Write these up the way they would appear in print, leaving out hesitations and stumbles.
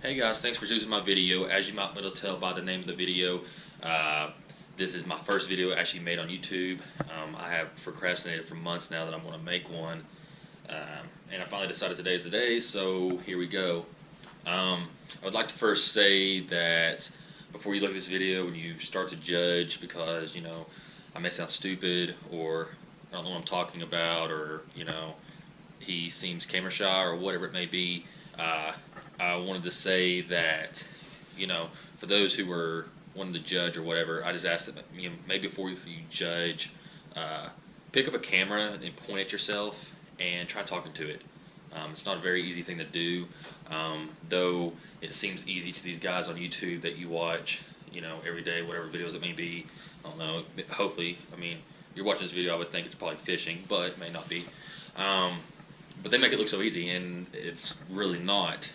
Hey guys, thanks for choosing my video. As you might be able to tell by the name of the video, uh, this is my first video actually made on YouTube. I have procrastinated for months now that I'm going to make one, and I finally decided today is the day, so here we go. I would like to first say that before you look at this video and you start to judge because, I may sound stupid or I don't know what I'm talking about, or, he seems camera shy or whatever it may be, I wanted to say that, for those who were wanting to judge or whatever, I just asked that maybe before you judge, pick up a camera and point at yourself and try talking to it. It's not a very easy thing to do, though it seems easy to these guys on YouTube that you watch, every day, whatever videos it may be. I don't know. Hopefully, you're watching this video, I would think it's probably fishing, but it may not be. But they make it look so easy, and it's really not.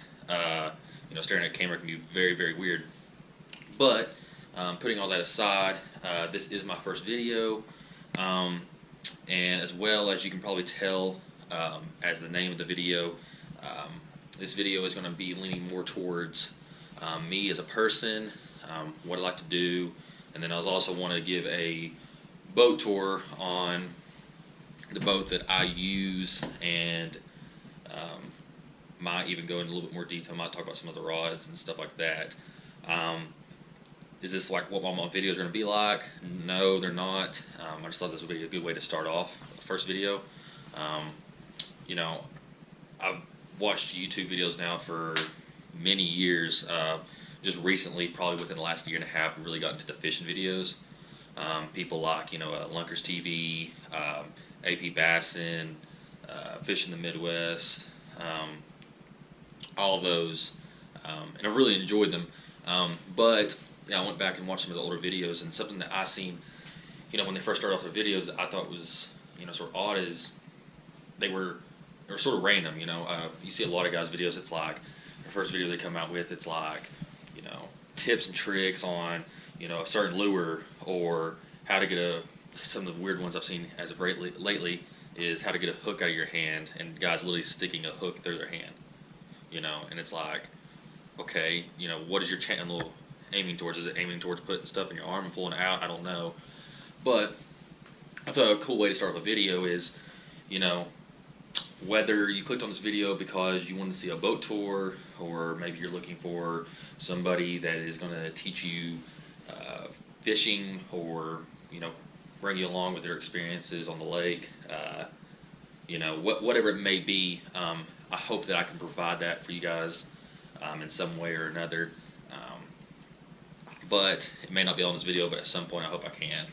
Staring at a camera can be very, very weird. But putting all that aside, this is my first video, and as well as you can probably tell, as the name of the video, this video is going to be leaning more towards me as a person, what I like to do, and then I also want to give a boat tour on the boat that I use, and might even go into a little bit more detail. Might talk about some of the rods and stuff like that. Is this like what my videos are going to be like? No, they're not. I just thought this would be a good way to start off the first video. I've watched YouTube videos now for many years. Just recently, probably within the last year and a half, I really got into the fishing videos. People like, Lunkers TV, AP Bassin, Fish in the Midwest, all of those, and I really enjoyed them. But I went back and watched some of the older videos, and something that I seen, when they first started off their videos, that I thought was, sort of odd is they were sort of random. You see a lot of guys' videos. It's like the first video they come out with, it's like, tips and tricks on, a certain lure, or how to get some of the weird ones I've seen as of lately is how to get a hook out of your hand, and guys literally sticking a hook through their hand, and it's like, okay, what is your channel aiming towards? Is it aiming towards putting stuff in your arm and pulling it out? I don't know, but I thought a cool way to start off a video is, whether you clicked on this video because you wanted to see a boat tour, or maybe you're looking for somebody that is going to teach you fishing, or bring you along with their experiences on the lake, whatever it may be, I hope that I can provide that for you guys in some way or another. But it may not be on this video, but at some point I hope I can.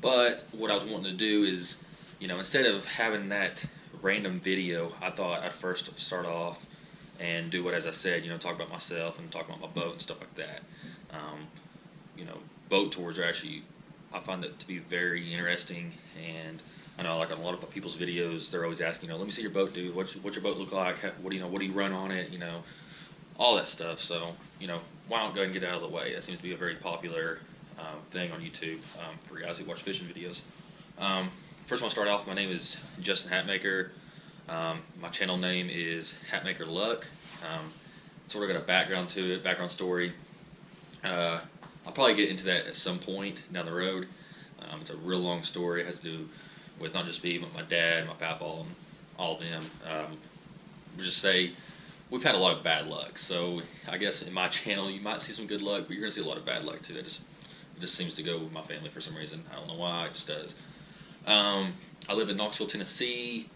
But what I was wanting to do is, instead of having that random video, I thought I'd first start off and do what, as I said, talk about myself and talk about my boat and stuff like that. Boat tours are actually, I find that to be very interesting, and I know, like on a lot of people's videos, they're always asking, let me see your boat, dude. What's your boat look like? What do you run on it? All that stuff. So, why not go ahead and get it out of the way? That seems to be a very popular thing on YouTube for guys who watch fishing videos. First, I want to start off. My name is Justin Hatmaker. My channel name is Hatmaker Luck. Sort of got a background to it, background story. I'll probably get into that at some point down the road. It's a real long story. It has to do with not just me, but my dad, my papa, and all of them. We'll just say we've had a lot of bad luck. So I guess in my channel you might see some good luck, but you're going to see a lot of bad luck too. It just seems to go with my family for some reason. I don't know why, it just does. I live in Knoxville, Tennessee.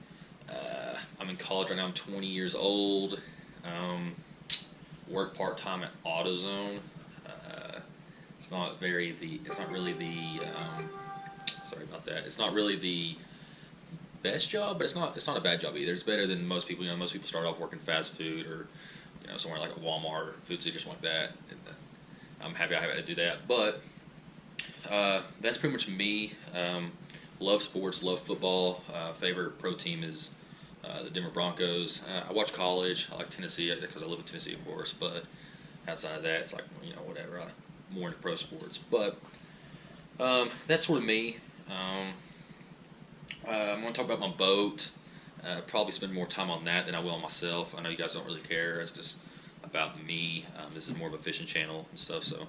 I'm in college right now. I'm 20 years old. Work part-time at AutoZone. It's not really the it's not really the best job, but it's not a bad job either. It's better than most people. Most people start off working fast food, or somewhere like a Walmart or Food City or something like that. And, I'm happy I had to do that, but that's pretty much me. Love sports, love football. Favorite pro team is the Denver Broncos. I watch college. I like Tennessee because I live in Tennessee, of course. But outside of that, it's like whatever. I'm more into pro sports. But that's sort of me. I'm going to talk about my boat. Probably spend more time on that than I will on myself. I know you guys don't really care. It's just about me. This is more of a fishing channel and stuff, so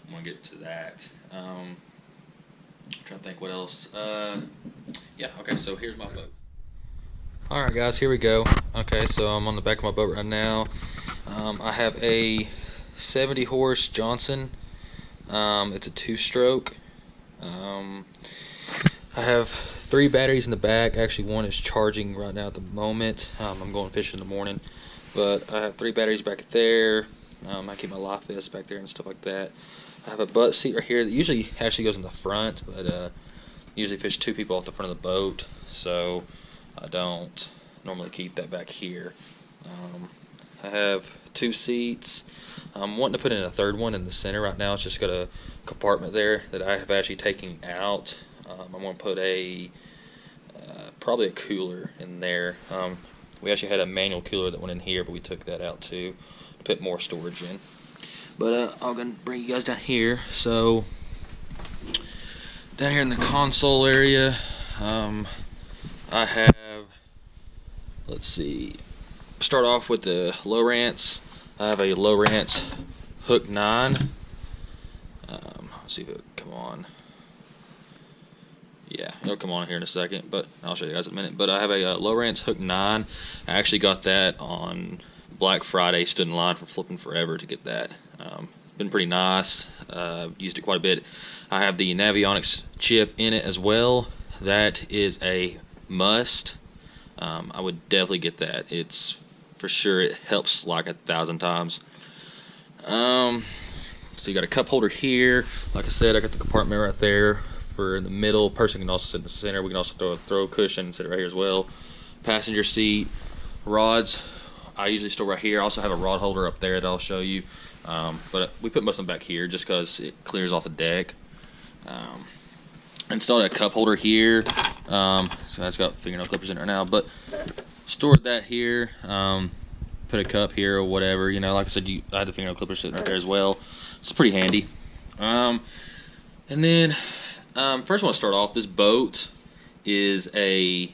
I'm gonna get to that. Trying to think what else. Yeah, okay, so here's my boat. Alright guys, here we go. Okay, so I'm on the back of my boat right now. I have a 70 horse Johnson. It's a 2-stroke. I have 3 batteries in the back. Actually, one is charging right now at the moment. I'm going fishing in the morning, but I have 3 batteries back there. I keep my life vest back there and stuff like that. I have a butt seat right here that usually actually goes in the front, but usually fish 2 people off the front of the boat, so I don't normally keep that back here. I have 2 seats. I'm wanting to put in a 3rd one in the center right now. It's just got a compartment there that I have actually taken out. I'm going to put a probably a cooler in there. We actually had a manual cooler that went in here, but we took that out too to put more storage in. But I'm going to bring you guys down here. So down here in the console area, I have, let's see, start off with the Lowrance. I have a Lowrance Hook 9. Let's see if it'll come on. Yeah, it'll come on here in a second, but I'll show you guys in a minute. But I have a Lowrance Hook 9. I actually got that on Black Friday. Stood in line for flipping forever to get that. Been pretty nice. Used it quite a bit. I have the Navionics chip in it as well. That is a must. I would definitely get that. It's for sure, it helps like 1,000 times. So you got a cup holder here. Like I said, I got the compartment right there for in the middle. Person can also sit in the center. We can also throw a throw cushion and sit right here as well. Passenger seat. Rods, I usually store right here. I also have a rod holder up there that I'll show you. But we put most of them back here just because it clears off the deck. Installed a cup holder here. So that's got fingernail clippers in it right now. But stored that here. Put a cup here or whatever. You know, like I said, I had the fingernail clippers sitting right there as well. It's pretty handy. And then first I want to start off. This boat is I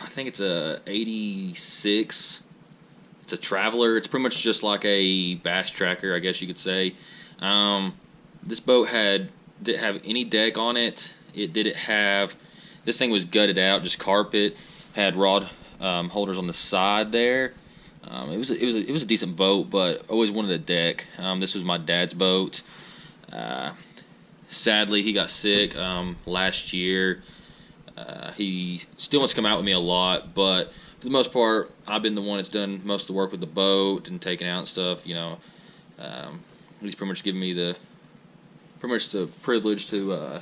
think it's a 86. It's a Traveler. It's pretty much just like a bass tracker, I guess you could say. This boat didn't have any deck on it. It didn't have. This thing was gutted out, just carpet. Had rod holders on the side there. It was a decent boat, but always wanted a deck. This was my dad's boat. Sadly, he got sick last year. He still wants to come out with me a lot, but for the most part, I've been the one that's done most of the work with the boat and taking out stuff. You know, he's pretty much given me the privilege to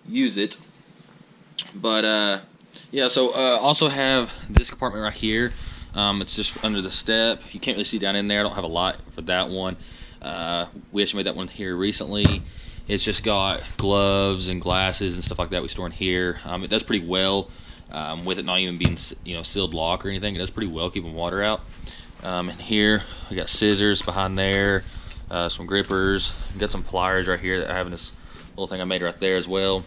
use it. But yeah, so also have this compartment right here. It's just under the step. You can't really see down in there. I don't have a lot for that one. We actually made that one here recently. It's just got gloves and glasses and stuff like that we store in here. It does pretty well with it not even being sealed lock or anything. It does pretty well keeping water out. And here we got scissors behind there, some grippers. Got some pliers right here that I have in this little thing I made right there as well.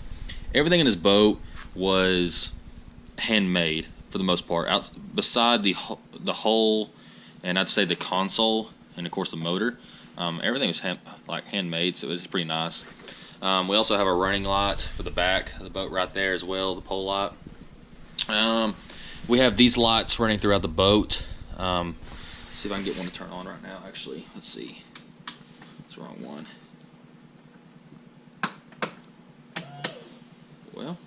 Everything in this boat was handmade for the most part. Beside the hull, and I'd say the console, and of course the motor, everything was handmade, so it was pretty nice. We also have a running light for the back of the boat right there as well, the pole light. We have these lights running throughout the boat. See if I can get one to turn on right now. Actually, let's see. It's the wrong one. Well,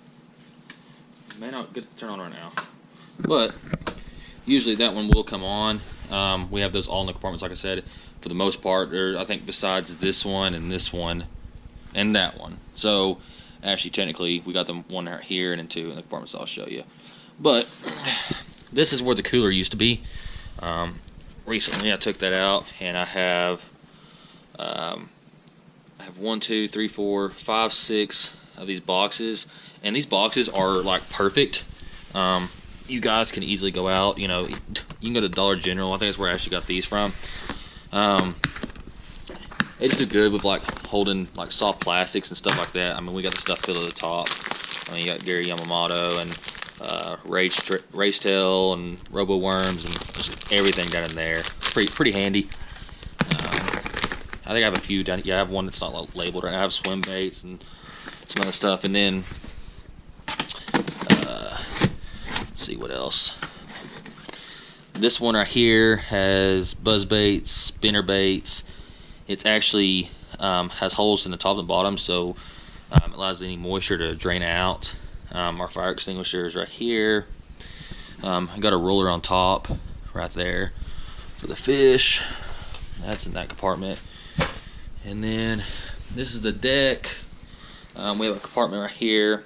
may not get it to turn on right now, but usually that one will come on. We have those all in the compartments, like I said, for the most part. Or I think besides this one and that one. So actually, technically, we got them one right here and then 2 in the compartments I'll show you. But this is where the cooler used to be. Recently, I took that out, and I have 1, 2, 3, 4, 5, 6 of these boxes, and these boxes are like perfect. You guys can easily go out. You know, you can go to Dollar General. I think that's where I actually got these from. They just do good with like holding like soft plastics and stuff like that. I mean, we got the stuff filled to the top. I mean, you got Gary Yamamoto and race tail and robo worms and just everything down in there. Pretty handy. I think I have a few down. Yeah, I have one that's not labeled right now. I have swim baits and some other stuff, and then let's see what else. This one right here has buzz baits, spinner baits. It's actually has holes in the top and the bottom, so it allows any moisture to drain out. Our fire extinguisher is right here. I got a roller on top right there for the fish. That's in that compartment. And then this is the deck. We have a compartment right here.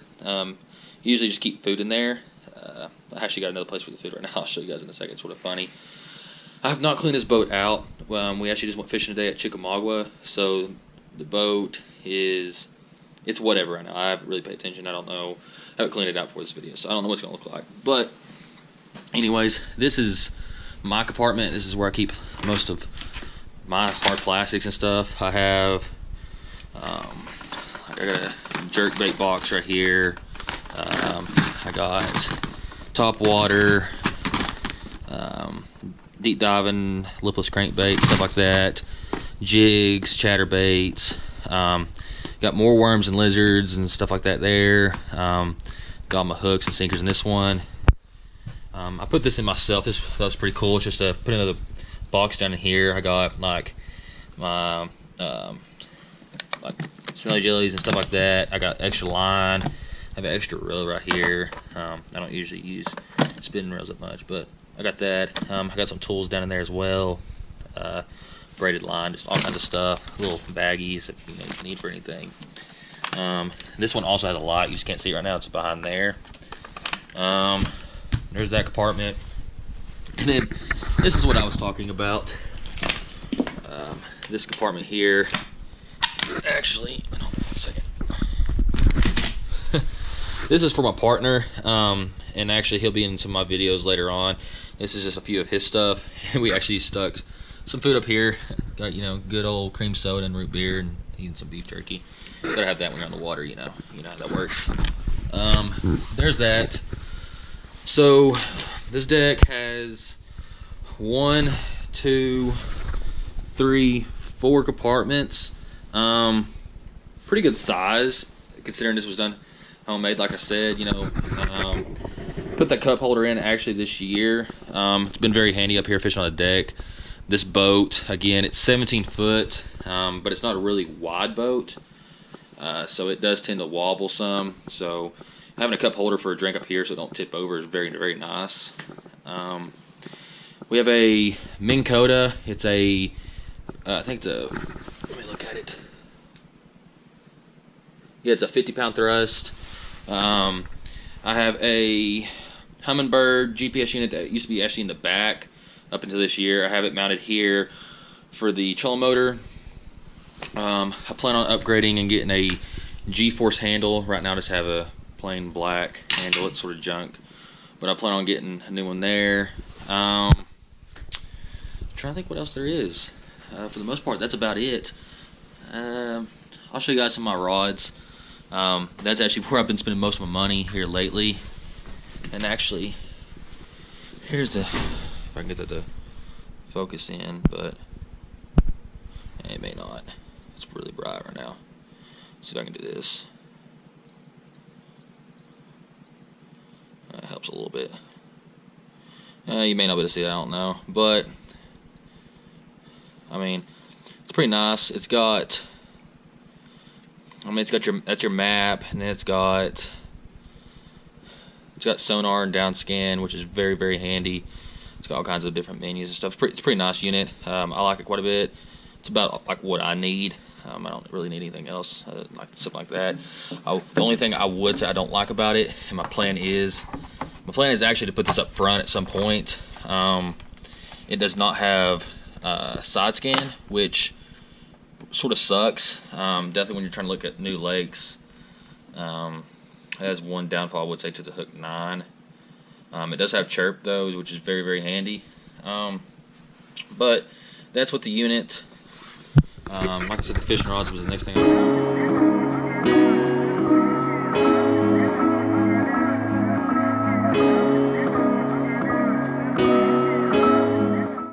Usually just keep food in there. I actually got another place for the food right now. I'll show you guys in a second. It's sort of funny. I have not cleaned this boat out. We actually just went fishing today at Chickamauga, so the boat it's whatever right now. I haven't really paid attention. I don't know. I haven't cleaned it out for this video, so I don't know what it's going to look like. But anyways, this is my compartment. This is where I keep most of my hard plastics and stuff. I have I got a jerk bait box right here. I got top water, deep diving lipless crankbait, stuff like that, jigs, chatterbaits. Got more worms and lizards and stuff like that there. Got my hooks and sinkers in this one. I put this in myself. That was pretty cool. It's just to put another box down in here. I got like my like smelly jellies and stuff like that. I got extra line. I have an extra reel right here. I don't usually use spinning reels that much, but I got that. I got some tools down in there as well. Braided line, just all kinds of stuff. Little baggies if you need for anything. This one also has a light. You just can't see it right now. It's behind there. There's that compartment. And then this is what I was talking about. This compartment here. Actually, hold on 1 second. This is for my partner, and actually he'll be in some of my videos later on. This is just a few of his stuff. We actually stuck some food up here. Got good old cream soda and root beer and eating some beef jerky. Gotta have that when you're on the water. You know how that works. There's that. So this deck has 1, 2, 3, 4 compartments. Pretty good size considering this was done homemade. Like I said, put that cup holder in actually this year. It's been very handy up here fishing on the deck. This boat, again, it's 17 foot, but it's not a really wide boat, so it does tend to wobble some. So having a cup holder for a drink up here so it don't tip over is very, very nice. We have a Minn Kota. It's a, I think it's a, let me look at it. Yeah, it's a 50-pound thrust. I have a Humminbird GPS unit that used to be actually in the back up until this year. I have it mounted here for the trolling motor. I plan on upgrading and getting a G-force handle. Right now I just have a plain black handle. It's sort of junk, but I plan on getting a new one there. I'm trying to think what else there is. For the most part, that's about it. I'll show you guys some of my rods. That's actually where I've been spending most of my money here lately. And actually, here's the, if I can get that to focus in, but it may not. It's really bright right now. Let's see if I can do this. That helps a little bit. You may not be able to see it, I don't know. But, I mean, it's pretty nice. It's got, it's got that's your map, and then it's got sonar and down scan, which is very, very handy. It's got all kinds of different menus and stuff. It's a pretty nice unit. I like it quite a bit. It's about like what I need. I don't really need anything else, like something like that. The only thing I would say I don't like about it, and my plan is actually to put this up front at some point. It does not have side scan, which sort of sucks. Definitely when you're trying to look at new lakes. It has one downfall I would say to the Hook 9. It does have chirp though, which is very, very handy. But that's what the unit. Like I said, the fishing rods was the next thing I